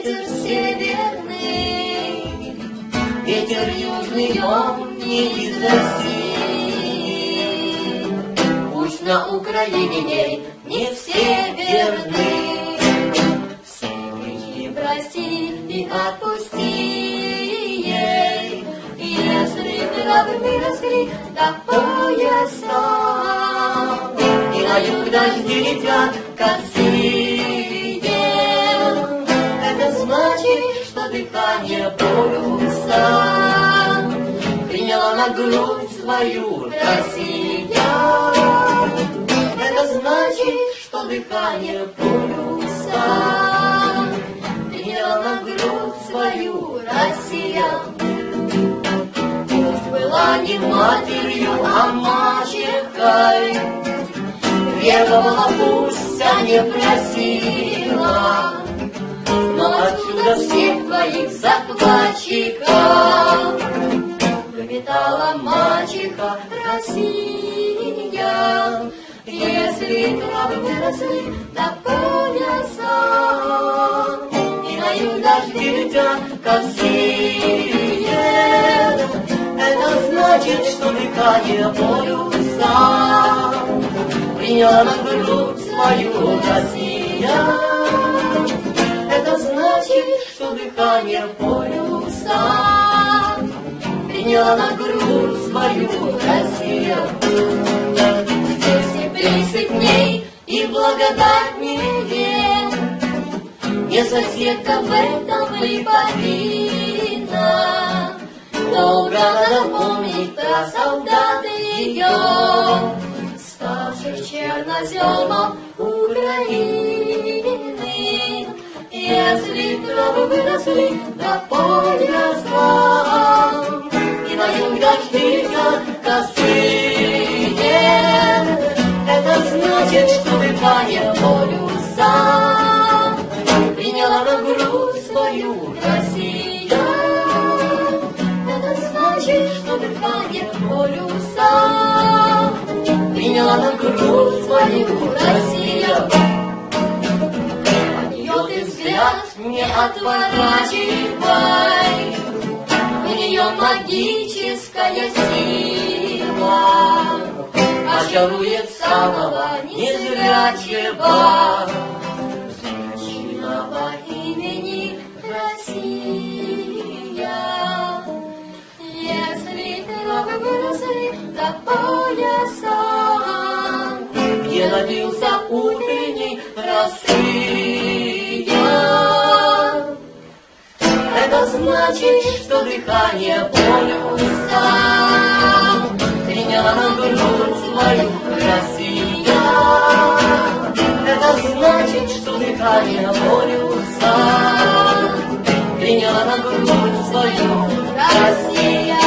ветер северный, ветер южный, он не из России. Пусть на Украине не все верны, все грехи прости и отпусти ей. Если гробы выросли до пояса, и на юг дожди летят косые, это значит, что дыхание полюса приняла на грудь свою Россия. Это значит, что дыхание полюса приняла на грудь свою Россия. Пусть была не матерью, а мачехой, требовала, пусть, а не просила, но отсюда всех твоих захватчиков выметала мачеха Россия. Если травы выросли до пояса, и на юг дожди летят косые, это значит, что дыхание полюса приняла на грудь свою Россия. Это значит, что дыхание полюса приняла на грудь свою Россия. Здесь и 30 дней и благодать недель, не соседка в этом и повинна. Долго надо помнить, про солдаты идем, ставших черноземом Украины. Если травы выросли до пояса, и на юг дожди летят косые, это значит, что дыхание полюса приняла на грудь свою Россия. Это значит, что дыхание полюса приняла на грудь свою Россия. Не отворачивай, у нее магическая сила, очарует самого незрячего. Женщина по имени Россия. Если травы выросли до пояса, где родился утренний рассвет, это значит, что дыхание полюса приняла на грудь свою Россия. Это значит, что дыхание полюса приняла на грудь свою Россия.